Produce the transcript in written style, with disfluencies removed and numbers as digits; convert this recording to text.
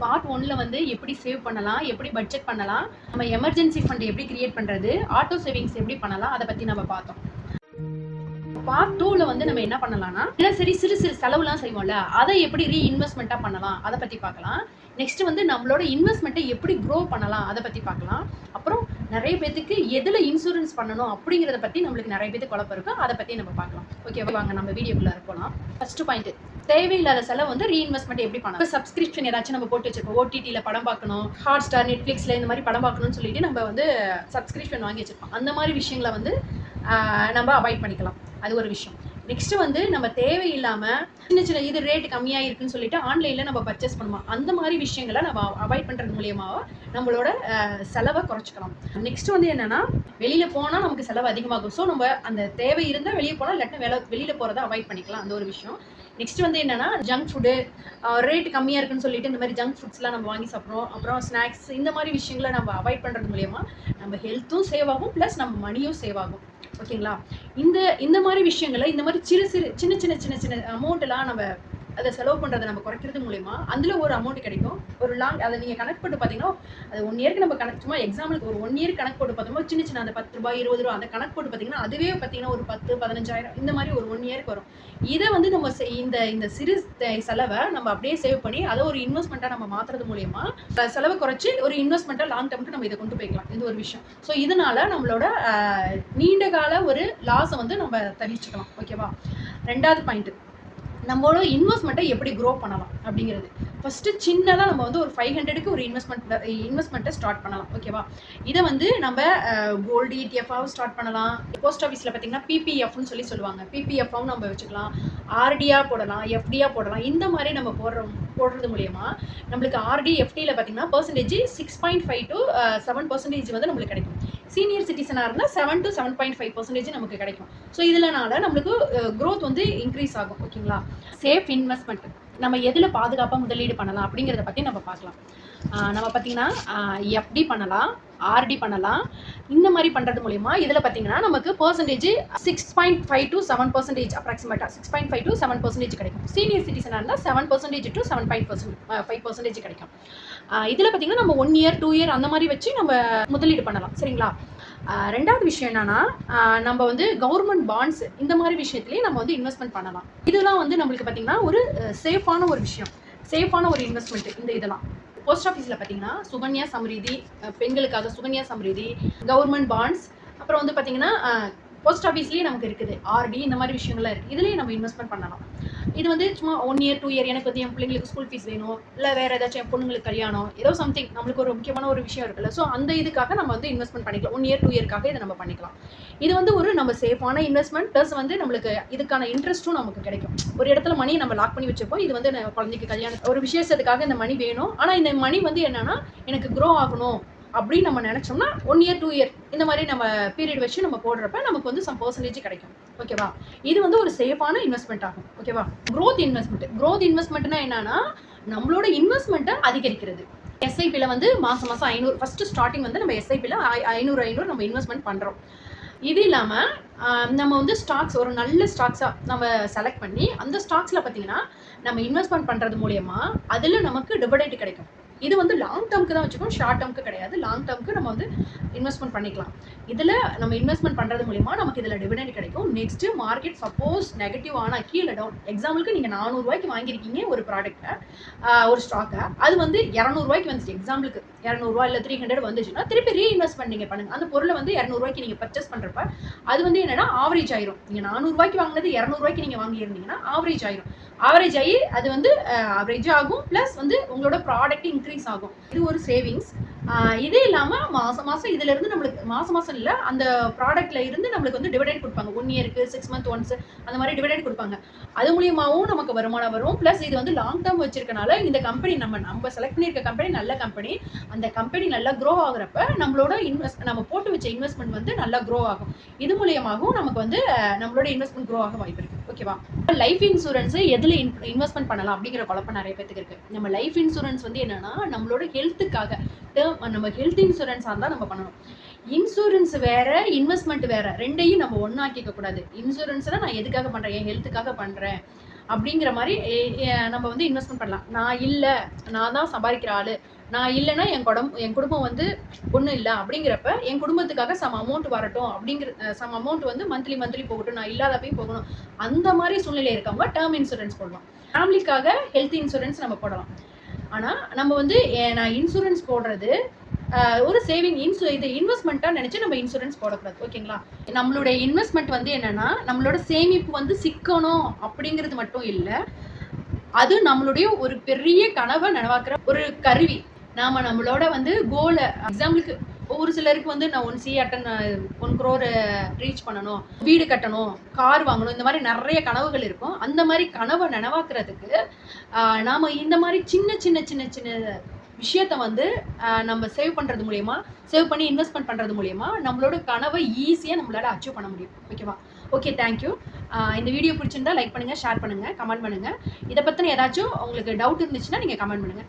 Part 1ல வந்து எப்படி save பண்ணலாம், எப்படி பட்ஜெட் பண்ணலாம், நம்ம எமர்ஜென்சி ஃபண்ட் எப்படி கிரியேட் பண்றது, ஆட்டோ சேவிங்ஸ் எப்படி பண்ணலாம், அதை பத்தி நம்ம பார்த்தோம். பார்ட் 2ல வந்து நம்ம என்ன பண்ணலாம்னா, தினசரி சிறு சிறு செலவுலாம் செய்வோம்ல, அதை எப்படி ரீஇன்வெஸ்ட்மெண்ட்டா பண்ணலாம், அதை பத்தி பார்க்கலாம். நெக்ஸ்ட் வந்து நம்மளோட இன்வெஸ்ட்மெண்ட்டை எப்படி க்ரோ பண்ணலாம், அதை பத்தி பார்க்கலாம். அப்புறம் நிறைய பேத்துக்கு எதுல இன்சூரன்ஸ் பண்ணணும் அப்படிங்கிறத பத்தி நம்மளுக்கு நிறைய பேருக்கு குழப்பம் இருக்கும். அதை பத்தி நம்ம பார்க்கலாம். ஓகே, வாங்க நம்ம வீடியோக்குள்ள போகலாம். ஃபர்ஸ்ட் பாயிண்ட், தேவையில்லாத செலவு வந்து ரீஇன்வெஸ்ட்மெண்ட் எப்படி பண்ணலாம். இப்போ சப்ஸ்கிரிப்ஷன் ஏதாச்சும் நம்ம போட்டு வச்சிருக்கோம், ஓடிடியில் படம் பார்க்கணும், ஹாட் ஸ்டார், நெட்ஃப்ளிக்ஸில் இந்த மாதிரி படம் பார்க்கணும்னு சொல்லிட்டு நம்ம வந்து சப்ஸ்கிரிப்ஷன் வாங்கி வச்சிருப்போம். அந்த மாதிரி விஷயங்களை வந்து நம்ம அவாய்ட் பண்ணிக்கலாம். அது ஒரு விஷயம். நெக்ஸ்ட் வந்து நம்ம தேவையில்லாமல் சின்ன சின்ன இது ரேட் கம்மியாக இருக்குன்னு சொல்லிட்டு ஆன்லைனில் நம்ம பர்ச்சேஸ் பண்ணுவோம். அந்த மாதிரி விஷயங்களை நம்ம அவாய்ட் பண்ணுறது மூலியமாக நம்மளோட செலவை குறைச்சிக்கலாம். நெக்ஸ்ட் வந்து என்னன்னா, வெளியில் போனால் நமக்கு செலவு அதிகமாகும். ஸோ நம்ம அந்த தேவை இருந்தால் வெளியே போனால், இல்லாட்டினா வெளியில் போகிறத அவாய்ட் பண்ணிக்கலாம். அந்த ஒரு விஷயம். நெக்ஸ்ட் வந்து என்னன்னா, ஜங்க் ஃபுட்டு ரேட் கம்மியாக இருக்குன்னு சொல்லிட்டு இந்த மாதிரி ஜங்க் ஃபுட்ஸ்லாம் நம்ம வாங்கி சாப்பிட்றோம். அப்புறம் ஸ்நாக்ஸ், இந்த மாதிரி விஷயங்களை நம்ம அவாய்ட் பண்ணுறது மூலியமாக நம்ம ஹெல்த்தும் சேவ் ஆகும், ப்ளஸ் நம்ம மணியும் சேவ் ஆகும். ஓகேங்களா? இந்த மாதிரி விஷயங்களை, இந்த மாதிரி சின்ன சின்ன அமௌண்ட்லாம் நம்ம அதை செலவு பண்ணுறதை நம்ம குறைக்கிறது மூலயமா அதில் ஒரு அமௌண்ட் கிடைக்கும். ஒரு அதை நீங்கள் கணக்கு போட்டு பார்த்தீங்கன்னா, அது 1 இயருக்கு நம்ம கணக்கு, சும்மா எக்ஸாம்பிளுக்கு ஒரு 1 இயர் கணக்கு போட்டு பார்த்தோம்னா சின்ன அந்த 10 ரூபாய் 20 ரூபா அந்த கணக்கு போட்டு பார்த்தீங்கன்னா, அதுவே பார்த்தீங்கன்னா ஒரு 10-15,000 இந்த மாதிரி ஒரு 1 இயருக்கு வரும். இதை வந்து நம்ம இந்த சிறு செலவை நம்ம அப்படியே சேவ் பண்ணி அதை ஒரு இன்வெஸ்ட்மெண்ட்டாக நம்ம மாற்றுறது மூலயமா செலவை குறைச்சி ஒரு இன்வெஸ்ட்மெண்ட்டாக லாங் டேர்முக்கு நம்ம இதை கொண்டு போய்க்கலாம். இது ஒரு விஷயம். ஸோ இதனால நம்மளோட நீண்ட கால ஒரு லாஸை வந்து நம்ம தவிர்த்துக்கலாம். ஓகேவா? 2வது பாயிண்ட், நம்மளோட இன்வெஸ்ட்மெண்ட்டை எப்படி க்ரோ பண்ணலாம் அப்படிங்கிறது. ஃபர்ஸ்ட் சின்னதாக நம்ம வந்து ஒரு 500க்கு ஒரு இன்வெஸ்ட்மெண்ட்டை ஸ்டார்ட் பண்ணலாம். ஓகேவா? இதை வந்து நம்ம கோல்டு ETF ஸ்டார்ட் பண்ணலாம். போஸ்ட் ஆஃபீஸில் பார்த்தீங்கன்னா PPFன்னு சொல்லுவாங்க. PPFவும் நம்ம வச்சுக்கலாம். RDயா போடலாம், FDயா போடலாம். இந்த மாதிரி நம்ம போடுறது மூலயமா நம்மளுக்கு RD FDயில் பார்த்தீங்கன்னா பர்சன்டேஜ் 6.5 to 7% வந்து நம்மளுக்கு கிடைக்கும். சீனியர் சிட்டிசனாக இருந்தால் 7 to 7.5% நமக்கு கிடைக்கும். ஸோ இதனால நம்மளுக்கு க்ரோத் வந்து இன்க்ரீஸ் ஆகும். ஓகேங்களா? சேஃப் இன்வெஸ்ட்மெண்ட், நம்ம எதில் பாதுகாப்பாக முதலீடு பண்ணலாம் அப்படிங்கிறத பற்றி நம்ம பார்க்கலாம். நம்ம பார்த்தீங்கன்னா FD பண்ணலாம், RD பண்ணலாம். இந்த மாதிரி பண்ணுறது மூலிமா இதில் பார்த்தீங்கன்னா நமக்கு பர்சன்டேஜ் 6.5 to 7% அப்ராக்சிமேட்டாக 6.5 to 7% கிடைக்கும். சீனியர் சிட்டிசனாக இருந்தால் 7% to 7.5% கிடைக்கும். இதில் பார்த்தீங்கன்னா நம்ம 1 year 2 year அந்த மாதிரி வச்சு நம்ம முதலீடு பண்ணலாம். சரிங்களா? 2வது விஷயம் என்னன்னா, நம்ம வந்து கவர்மெண்ட் பாண்ட்ஸ் இந்த மாதிரி விஷயத்துலேயே நம்ம வந்து இன்வெஸ்ட்மெண்ட் பண்ணலாம். இதெல்லாம் வந்து நம்மளுக்கு பார்த்தீங்கன்னா ஒரு சேஃபான ஒரு விஷயம், சேஃபான ஒரு இன்வெஸ்ட்மெண்ட். இதெல்லாம் போஸ்ட் ஆஃபீஸில் பார்த்தீங்கன்னா சுகன்யா சம்ரிதி, பெண்களுக்காக சுகன்யா சம்ரிதி, கவர்மெண்ட் பாண்ட்ஸ், அப்புறம் வந்து பார்த்தீங்கன்னா போஸ்ட் ஆஃபீஸ்லேயே நமக்கு இருக்குது RD, இந்த மாதிரி விஷயங்கள்லாம் இருக்குது. இதுலேயே நம்ம இன்வெஸ்ட்மெண்ட் பண்ணலாம். இது வந்து சும்மா 1 year 2 year எனக்கு வந்து என் பிள்ளைங்களுக்கு ஸ்கூல் ஃபீஸ் வேணும், இல்லை வேறு ஏதாச்சும் என் பொண்ணுங்களுக்கு கல்யாணம், ஏதோ சம்திங் நம்மளுக்கு ஒரு முக்கியமான ஒரு விஷயம் இருக்குல்ல. ஸோ அந்த இதுக்காக நம்ம வந்து இன்வெஸ்ட்மெண்ட் பண்ணிக்கலாம். 1 year 2 yearக்காக இதை நம்ம பண்ணிக்கலாம். இது வந்து ஒரு நம்ம சேஃபான இன்வெஸ்ட்மெண்ட், ப்ளஸ் வந்து நம்மளுக்கு இதுக்கான இன்ட்ரெஸ்ட்டும் நமக்கு கிடைக்கும். ஒரு இடத்துல மணி நம்ம லாக் பண்ணி வச்சுப்போம். இது வந்து குழந்தைக்கு கல்யாணம் ஒரு விசேஷத்துக்காக இந்த மணி வேணும். ஆனால் இந்த மணி வந்து என்னன்னா எனக்கு க்ரோ ஆகணும் அப்படின்னு நம்ம நினைச்சோம்னா 1 year 2 year இந்த மாதிரி நம்ம பீரியட் வச்சு நம்ம போடுறப்ப நமக்கு வந்து சம் பர்சன்டேஜ் கிடைக்கும். ஓகேவா? இது வந்து ஒரு சேஃபான இன்வெஸ்ட்மெண்ட் ஆகும். ஓகேவா? க்ரோத் இன்வெஸ்ட்மெண்ட்னா என்னன்னா, நம்மளோட இன்வெஸ்ட்மெண்ட்டை அதிகரிக்கிறது. SIPல வந்து மாசம் 500 ஃபர்ஸ்ட் ஸ்டார்டிங் வந்து நம்ம SIPல 500 நம்ம இன்வெஸ்ட்மெண்ட் பண்றோம். இது இல்லாமல் நம்ம வந்து ஸ்டாக்ஸ், ஒரு நல்ல ஸ்டாக்ஸாக நம்ம செலக்ட் பண்ணி அந்த ஸ்டாக்ஸில் பார்த்தீங்கன்னா நம்ம இன்வெஸ்ட்மெண்ட் பண்ணுறது மூலயமா அதில் நமக்கு டிவிடெண்ட் கிடைக்கும். இது வந்து லாங் டேர்முக்கு தான் வச்சுக்கணும், ஷார்ட் டேர்முக்கு கிடையாது. லாங் டேர்முக்கு நம்ம வந்து இன்வெஸ்ட்மெண்ட் பண்ணிக்கலாம். இதில் நம்ம இன்வெஸ்ட்மெண்ட் பண்ணுறது மூலிமா நமக்கு இதில் டிவிடெண்ட் கிடைக்கும். நெக்ஸ்ட்டு மார்க்கெட் சப்போஸ் நெகட்டிவ் ஆனால் கீழே டவுன், எக்ஸாம்பிளுக்கு நீங்கள் 400 ரூபாய்க்கு வாங்கியிருக்கீங்க ஒரு ப்ராடக்ட்டை, ஒரு ஸ்டாக்கை, அது வந்து 200 ரூபாய்க்கு வந்துச்சு, எக்ஸாம்பிளுக்கு 200 ரூபா இல்லை 300 வந்துச்சுன்னா திருப்பி ரீஇன்வெஸ்ட்மெண்ட் நீங்கள் பண்ணுங்கள். அந்த பொருளை வந்து 200 ரூபாய்க்கு நீங்கள் பர்ச்சேஸ் பண்ணுறப்ப அது வந்து என்னன்னா ஆவரேஜ் ஆயிரும். நீங்கள் 400 ரூபாய்க்கு வாங்கினது 200 ரூபாய்க்கு நீங்கள் வாங்கியிருந்தீங்கன்னா ஆவரேஜ் ஆயிரும். ஆவரேஜ் ஆகி அது வந்து ஆவரேஜ் ஆகும், ப்ளஸ் வந்து உங்களோட ப்ராடக்ட் இன்க்ரீஸ் ஆகும். இது ஒரு சேவிங்ஸ். இது இல்லாமல் மாதம் இதிலிருந்து நம்மளுக்கு மாதம் இல்லை, அந்த ப்ராடக்ட்ல இருந்து நம்மளுக்கு வந்து டிவிடெண்ட் கொடுப்பாங்க. 1 இயருக்கு 6 month ஒன்ஸ் அந்த மாதிரி டிவிடெண்ட் கொடுப்பாங்க. அது மூலியமாகவும் நமக்கு வருமானம் வரும். ப்ளஸ் இது வந்து லாங் டேர்ம் வச்சிருக்கனால இந்த கம்பெனி நம்ம செலக்ட் பண்ணியிருக்க கம்பெனி நல்ல கம்பெனி, அந்த கம்பெனி நல்லா க்ரோ ஆகுறப்ப நம்மளோட நம்ம போட்டு வச்ச இன்வெஸ்ட்மெண்ட் வந்து நல்லா க்ரோ ஆகும். இது மூலியமாகவும் நமக்கு வந்து நம்மளோட இன்வெஸ்ட்மெண்ட் க்ரோ ஆக வாய்ப்பு இருக்கு. ஓகேவா? லைஃப் இன்சூரன்ஸ் எதில் இன்வெஸ்ட்மெண்ட் பண்ணலாம் அப்படிங்கிற குழப்பம் நிறைய பேருக்கு இருக்கு. நம்ம லைஃப் இன்சூரன்ஸ் வந்து என்னன்னா நம்மளோட ஹெல்த்துக்காக, நம்ம ஹெல்த் இன்சூரன்ஸாக இருந்தால் நம்ம பண்ணணும். இன்சூரன்ஸ் வேற, இன்வெஸ்ட்மெண்ட் வேற, ரெண்டையும் நம்ம ஒன்னாக்கிக்க கூடாது. இன்சூரன்ஸ்னா நான் எதுக்காக பண்றேன், என் ஹெல்த்துக்காக பண்றேன், அப்படிங்கிற மாதிரி நம்ம வந்து இன்வெஸ்ட்மெண்ட் பண்ணலாம். நான் தான் சம்பாதிக்கிற ஆளு, நான் இல்லைன்னா என் குடும்பம் வந்து ஒன்றும் இல்லை அப்படிங்கிறப்ப என் குடும்பத்துக்காக சம் அமௌண்ட் வரட்டும் அப்படிங்கிற சம் அமௌண்ட் வந்து மந்த்லி போகட்டும், நான் இல்லாதப்பையும் போகணும், அந்த மாதிரி சூழ்நிலை இருக்கவங்க டேர்ம் இன்சூரன்ஸ் போடலாம். ஃபேமிலிக்காக ஹெல்த் இன்சூரன்ஸ் நம்ம போடலாம். ஆனால் நம்ம வந்து நான் இன்சூரன்ஸ் போடுறது ஒரு இது இன்வெஸ்ட்மெண்ட்டாக நினச்சி நம்ம இன்சூரன்ஸ் போடக்கூடாது. ஓகேங்களா? நம்மளுடைய இன்வெஸ்ட்மெண்ட் வந்து என்னன்னா, நம்மளோட சேமிப்பு வந்து சிக்கணும் அப்படிங்கிறது மட்டும் இல்லை, அது நம்மளுடைய ஒரு பெரிய கனவை நனவாக்குற ஒரு கருவி. நம்மளோட வந்து கோலை எக்ஸாம்பிளுக்கு ஒரு சிலருக்கு வந்து நான் 1 crore ரீச் பண்ணணும், வீடு கட்டணும், கார் வாங்கணும், இந்த மாதிரி நிறைய கனவுகள் இருக்கும். அந்த மாதிரி கனவை நனவாக்குறதுக்கு நாம இந்த மாதிரி சின்ன சின்ன சின்ன சின்ன விஷயத்த வந்து நம்ம சேவ் பண்ணி இன்வெஸ்ட்மெண்ட் பண்றது மூலியமா நம்மளோட கனவை ஈஸியா நம்மளால அச்சீவ் பண்ண முடியும். ஓகேவா? Okay, thank you. இந்த வீடியோ பிடிச்சிருந்தா லைக் பண்ணுங்க, ஷேர் பண்ணுங்க, கமெண்ட் பண்ணுங்க. இதை பத்தின ஏதாச்சும் உங்களுக்கு டவுட் இருந்துச்சுன்னா நீங்க கமெண்ட் பண்ணுங்க.